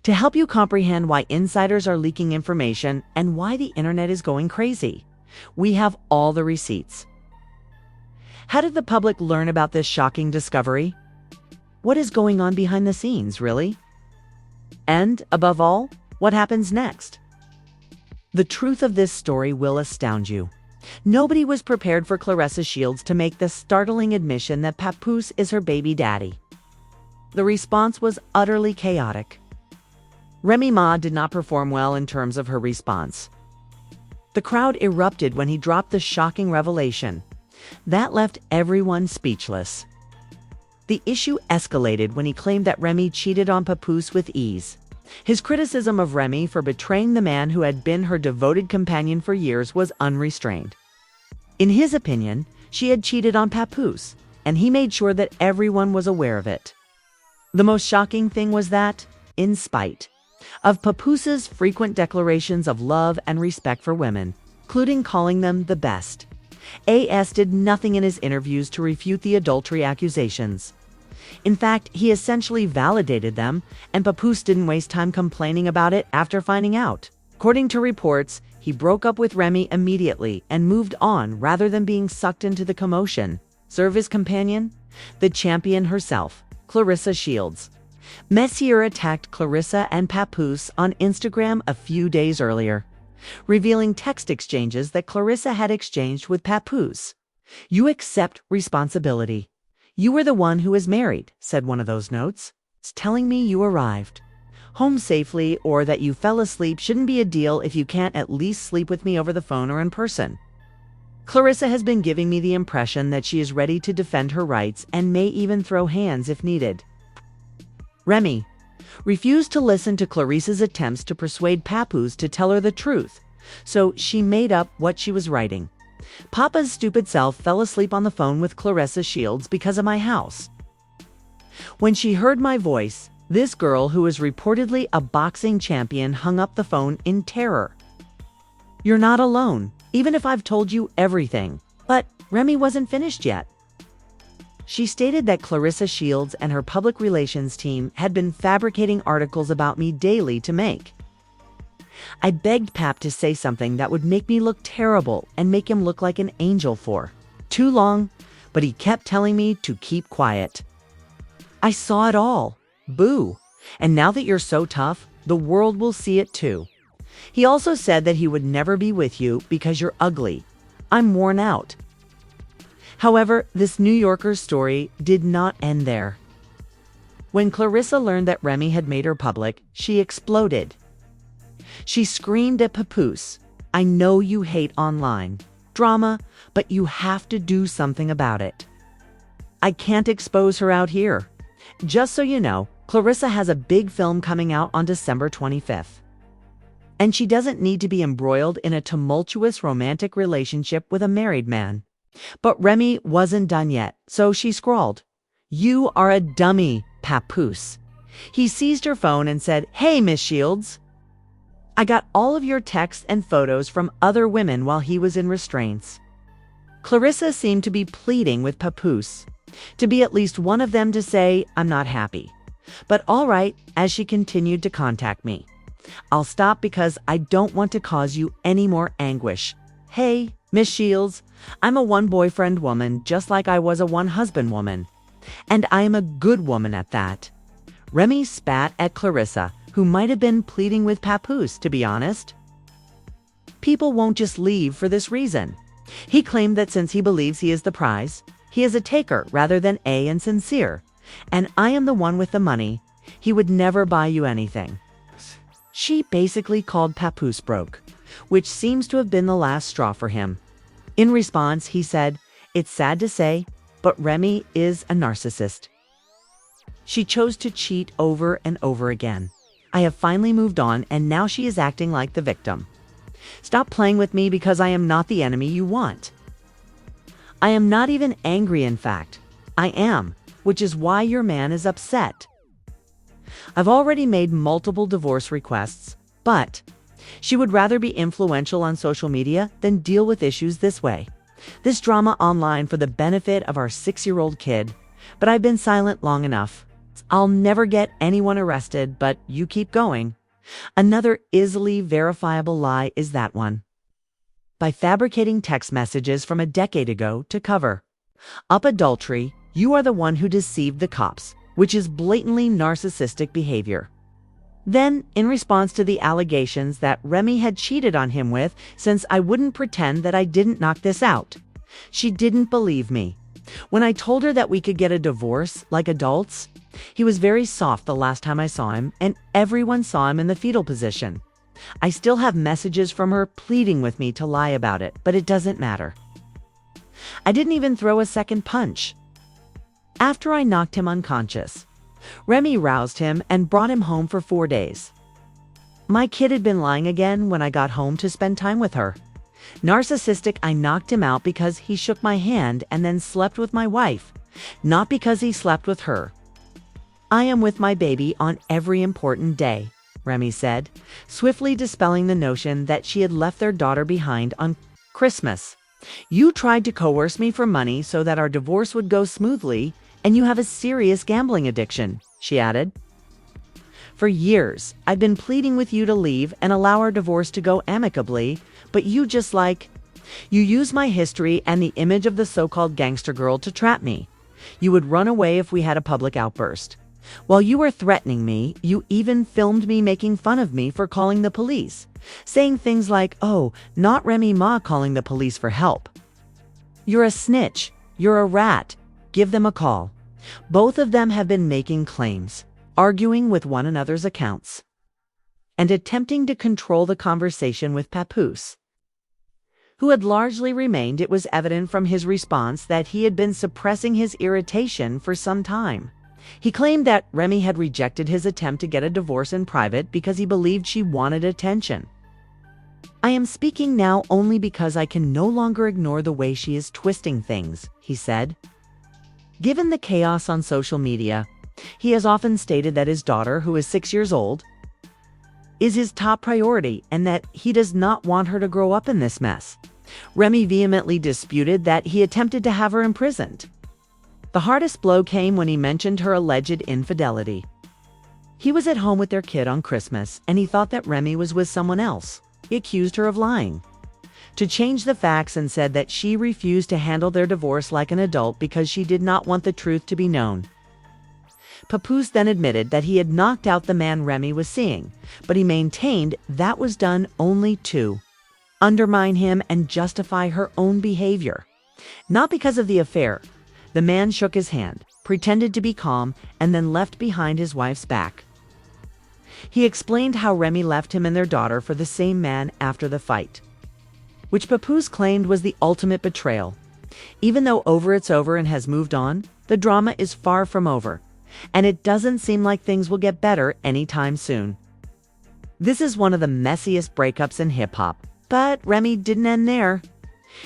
to help you comprehend why insiders are leaking information and why the internet is going crazy. We have all the receipts. How did the public learn about this shocking discovery? What is going on behind the scenes, really? And, above all, what happens next? The truth of this story will astound you. Nobody was prepared for Clarissa Shields to make the startling admission that Papoose is her baby daddy. The response was utterly chaotic. Remy Ma did not perform well in terms of her response. The crowd erupted when he dropped the shocking revelation. That left everyone speechless. The issue escalated when he claimed that Remy cheated on Papoose with ease. His criticism of Remy for betraying the man who had been her devoted companion for years was unrestrained. In his opinion, she had cheated on Papoose, and he made sure that everyone was aware of it. The most shocking thing was that, in spite of Papoose's frequent declarations of love and respect for women, including calling them the best, AS did nothing in his interviews to refute the adultery accusations. In fact, he essentially validated them, and Papoose didn't waste time complaining about it after finding out. According to reports, he broke up with Remy immediately and moved on rather than being sucked into the commotion. Serve his companion? The champion herself, Clarissa Shields. Messier attacked Clarissa and Papoose on Instagram a few days earlier, revealing text exchanges that Clarissa had exchanged with Papoose. "You accept responsibility. You were the one who is married," said one of those notes. "It's telling me you arrived home safely or that you fell asleep shouldn't be a deal if you can't at least sleep with me over the phone or in person. Clarissa has been giving me the impression that she is ready to defend her rights and may even throw hands if needed." Remy refused to listen to Clarissa's attempts to persuade Papoose to tell her the truth, so she made up what she was writing. "Papa's stupid self fell asleep on the phone with Clarissa Shields because of my house. When she heard my voice, this girl who is reportedly a boxing champion hung up the phone in terror. You're not alone, even if I've told you everything." But Remy wasn't finished yet. She stated that Clarissa Shields and her public relations team had been fabricating articles about me daily to make. "I begged Pap to say something that would make me look terrible and make him look like an angel for too long, but he kept telling me to keep quiet. I saw it all. Boo. And now that you're so tough, the world will see it too. He also said that he would never be with you because you're ugly. I'm worn out." However, this New Yorker's story did not end there. When Clarissa learned that Remy had made her public, she exploded. She screamed at Papoose, "I know you hate online drama, but you have to do something about it. I can't expose her out here. Just so you know, Clarissa has a big film coming out on December 25th. And she doesn't need to be embroiled in a tumultuous romantic relationship with a married man." But Remy wasn't done yet, so she scrawled, "You are a dummy, Papoose." He seized her phone and said, "Hey, Miss Shields. I got all of your texts and photos from other women while he was in restraints." Clarissa seemed to be pleading with Papoose to be at least one of them to say, "I'm not happy. But all right," as she continued to contact me. "I'll stop because I don't want to cause you any more anguish. Hey, Miss Shields, I'm a one-boyfriend woman just like I was a one-husband woman. And I am a good woman at that." Remy spat at Clarissa, who might have been pleading with Papoose, to be honest. People won't just leave for this reason. He claimed that since he believes he is the prize, he is a taker rather than and sincere. And I am the one with the money. He would never buy you anything. She basically called Papoose broke, which seems to have been the last straw for him. In response, he said, "It's sad to say, but Remy is a narcissist. She chose to cheat over and over again. I have finally moved on, and now she is acting like the victim. Stop playing with me because I am not the enemy you want. I am not even angry, in fact. I am, which is why your man is upset. I've already made multiple divorce requests, but she would rather be influential on social media than deal with issues this way. This drama online for the benefit of our 6-year-old kid, but I've been silent long enough. I'll never get anyone arrested, but you keep going. Another easily verifiable lie is that one. By fabricating text messages from a decade ago to cover up adultery, you are the one who deceived the cops, which is blatantly narcissistic behavior. Then, in response to the allegations that Remy had cheated on him with, since I wouldn't pretend that I didn't knock this out, she didn't believe me. When I told her that we could get a divorce like adults, he was very soft the last time I saw him, and everyone saw him in the fetal position. I still have messages from her pleading with me to lie about it, but it doesn't matter. I didn't even throw a second punch. After I knocked him unconscious, Remy roused him and brought him home for 4 days. My kid had been lying again when I got home to spend time with her. Narcissistic, I knocked him out because he shook my hand and then slept with my wife, not because he slept with her. I am with my baby on every important day, Remy said, swiftly dispelling the notion that she had left their daughter behind on Christmas. You tried to coerce me for money so that our divorce would go smoothly, and you have a serious gambling addiction, she added. For years, I've been pleading with you to leave and allow our divorce to go amicably, but you use my history and the image of the so-called gangster girl to trap me. You would run away if we had a public outburst. While you were threatening me, you even filmed me making fun of me for calling the police, saying things like, "Oh, not Remy Ma calling the police for help. You're a snitch. You're a rat. Give them a call." Both of them have been making claims, arguing with one another's accounts, and attempting to control the conversation with Papoose, who had largely remained. It was evident from his response that he had been suppressing his irritation for some time. He claimed that Remy had rejected his attempt to get a divorce in private because he believed she wanted attention. "I am speaking now only because I can no longer ignore the way she is twisting things," he said. Given the chaos on social media, he has often stated that his daughter, who is 6 years old, is his top priority and that he does not want her to grow up in this mess. Remy vehemently disputed that he attempted to have her imprisoned. The hardest blow came when he mentioned her alleged infidelity. He was at home with their kid on Christmas, and he thought that Remy was with someone else. He accused her of lying, to change the facts, and said that she refused to handle their divorce like an adult because she did not want the truth to be known. Papoose then admitted that he had knocked out the man Remy was seeing, but he maintained that was done only to undermine him and justify her own behavior. Not because of the affair. The man shook his hand, pretended to be calm, and then left behind his wife's back. He explained how Remy left him and their daughter for the same man after the fight, which Papoose claimed was the ultimate betrayal. Even though it's over and has moved on, the drama is far from over, and it doesn't seem like things will get better anytime soon. This is one of the messiest breakups in hip-hop, but Remy didn't end there.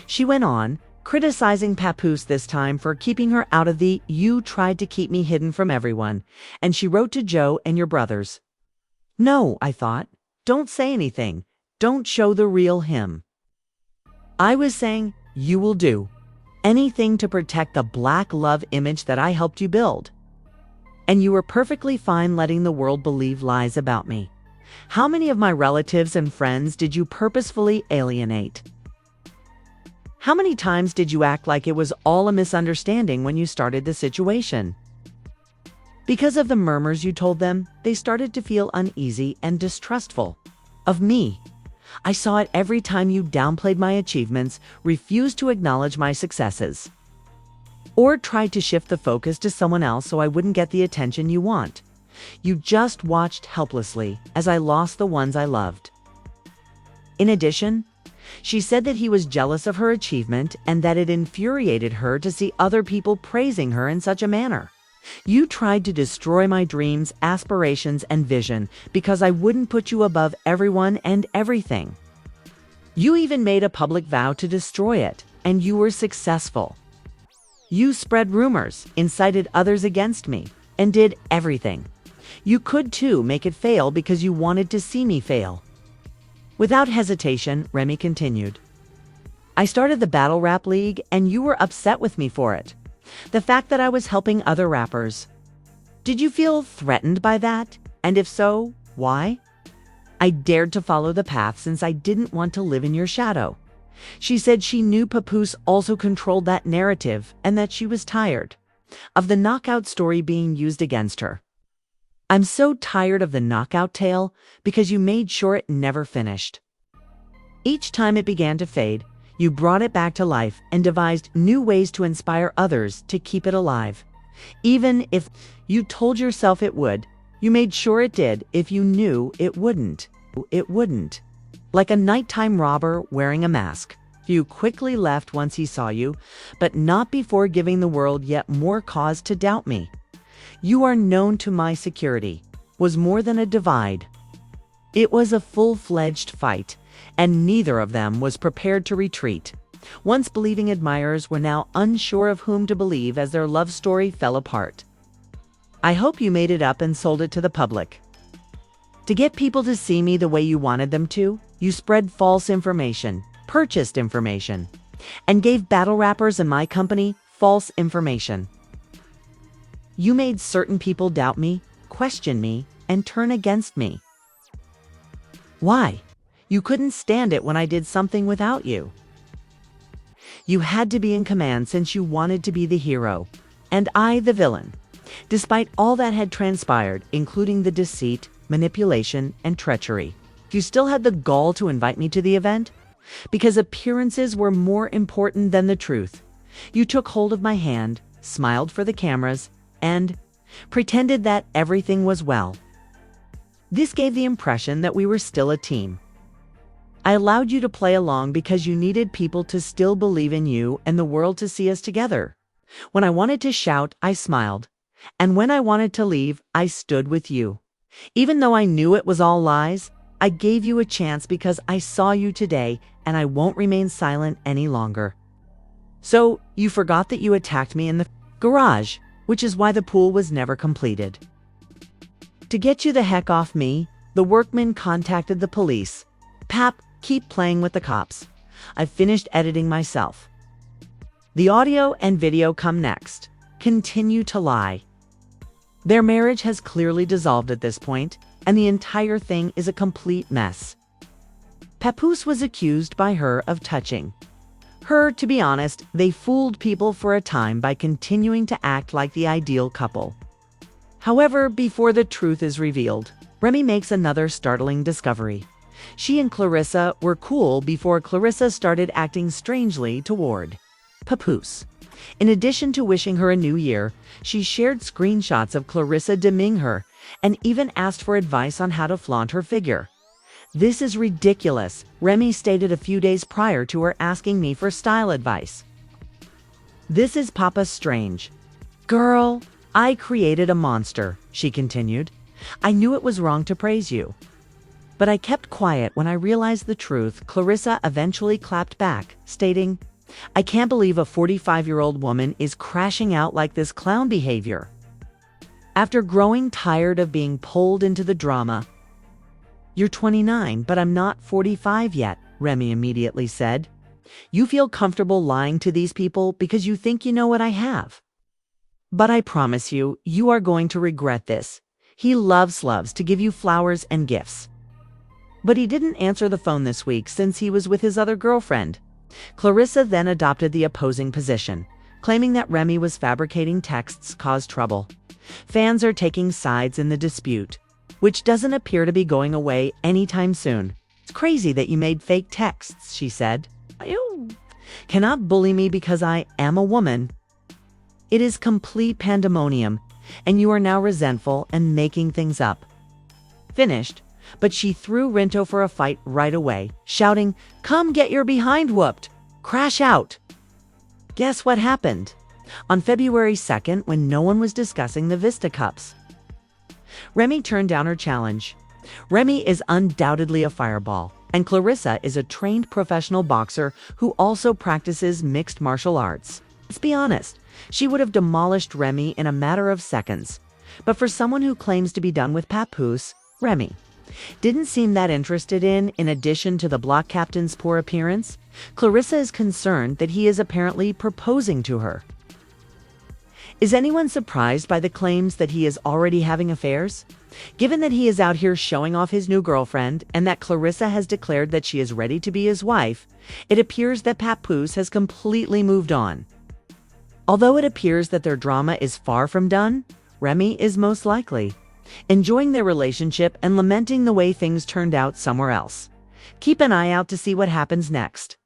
She went on, criticizing Papoose this time for keeping her out of the "you tried to keep me hidden from everyone," and she wrote to Joe and your brothers. "No," I thought. "Don't say anything. Don't show the real him." I was saying, you will do anything to protect the black love image that I helped you build. And you were perfectly fine letting the world believe lies about me. How many of my relatives and friends did you purposefully alienate? How many times did you act like it was all a misunderstanding when you started the situation? Because of the murmurs you told them, they started to feel uneasy and distrustful of me. I saw it every time you downplayed my achievements, refused to acknowledge my successes, or tried to shift the focus to someone else so I wouldn't get the attention you want. You just watched helplessly as I lost the ones I loved. In addition, she said that he was jealous of her achievement and that it infuriated her to see other people praising her in such a manner. You tried to destroy my dreams, aspirations, and vision because I wouldn't put you above everyone and everything. You even made a public vow to destroy it, and you were successful. You spread rumors, incited others against me, and did everything you could to make it fail because you wanted to see me fail. Without hesitation, Remy continued. I started the Battle Rap League, and you were upset with me for it. The fact that I was helping other rappers Did you feel threatened by that? And if so, why? I dared to follow the path since I didn't want to live in your shadow. She said she knew Papoose also controlled that narrative and that she was tired of the knockout story being used against her. I'm so tired of the knockout tale because you made sure it never finished. Each time it began to fade, you brought it back to life and devised new ways to inspire others to keep it alive. Even if you told yourself it would, you made sure it did if you knew it wouldn't. It wouldn't. Like a nighttime robber wearing a mask. You quickly left once he saw you, but not before giving the world yet more cause to doubt me. You are known to my security, was more than a divide. It was a full-fledged fight, and neither of them was prepared to retreat. Once believing admirers were now unsure of whom to believe as their love story fell apart. I hope you made it up and sold it to the public. To get people to see me the way you wanted them to, you spread false information, purchased information, and gave battle rappers in my company false information. You made certain people doubt me, question me, and turn against me. Why? You couldn't stand it when I did something without you. You had to be in command since you wanted to be the hero, and I the villain. Despite all that had transpired, including the deceit, manipulation, and treachery, you still had the gall to invite me to the event? Because appearances were more important than the truth. You took hold of my hand, smiled for the cameras, and pretended that everything was well. This gave the impression that we were still a team. I allowed you to play along because you needed people to still believe in you and the world to see us together. When I wanted to shout, I smiled. And when I wanted to leave, I stood with you. Even though I knew it was all lies, I gave you a chance because I saw you today and I won't remain silent any longer. So, you forgot that you attacked me in the garage, which is why the pool was never completed. To get you the heck off me, the workmen contacted the police. Pap, keep playing with the cops. I've finished editing myself. The audio and video come next. Continue to lie. Their marriage has clearly dissolved at this point, and the entire thing is a complete mess. Papoose was accused by her of touching her. To be honest, they fooled people for a time by continuing to act like the ideal couple. However, before the truth is revealed, Remy makes another startling discovery. She and Clarissa were cool before Clarissa started acting strangely toward Papoose. In addition to wishing her a new year, she shared screenshots of Clarissa dimming her and even asked for advice on how to flaunt her figure. This is ridiculous, Remy stated a few days prior to her asking me for style advice. This is Papa Strange. Girl, I created a monster, she continued. I knew it was wrong to praise you. But I kept quiet when I realized the truth. Clarissa eventually clapped back, stating, I can't believe a 45-year-old woman is crashing out like this clown behavior. After growing tired of being pulled into the drama, You're 29, but I'm not 45 yet, Remy immediately said. You feel comfortable lying to these people because you think you know what I have. But I promise you, you are going to regret this. He loves to give you flowers and gifts. But he didn't answer the phone this week since he was with his other girlfriend. Clarissa then adopted the opposing position, claiming that Remy was fabricating texts caused trouble. Fans are taking sides in the dispute, which doesn't appear to be going away anytime soon. It's crazy that you made fake texts, she said. You cannot bully me because I am a woman. It is complete pandemonium, and you are now resentful and making things up. Finished, but she threw Rinto for a fight right away, shouting, Come get your behind whooped! Crash out! Guess what happened? On February 2nd, when no one was discussing the Vista Cups, Remy turned down her challenge. Remy is undoubtedly a fireball, and Clarissa is a trained professional boxer who also practices mixed martial arts. Let's be honest, she would have demolished Remy in a matter of seconds. But for someone who claims to be done with Papoose, Remy didn't seem that interested in addition to the block captain's poor appearance, Clarissa is concerned that he is apparently proposing to her. Is anyone surprised by the claims that he is already having affairs? Given that he is out here showing off his new girlfriend and that Clarissa has declared that she is ready to be his wife, it appears that Papoose has completely moved on. Although it appears that their drama is far from done, Remy is most likely enjoying their relationship and lamenting the way things turned out somewhere else. Keep an eye out to see what happens next.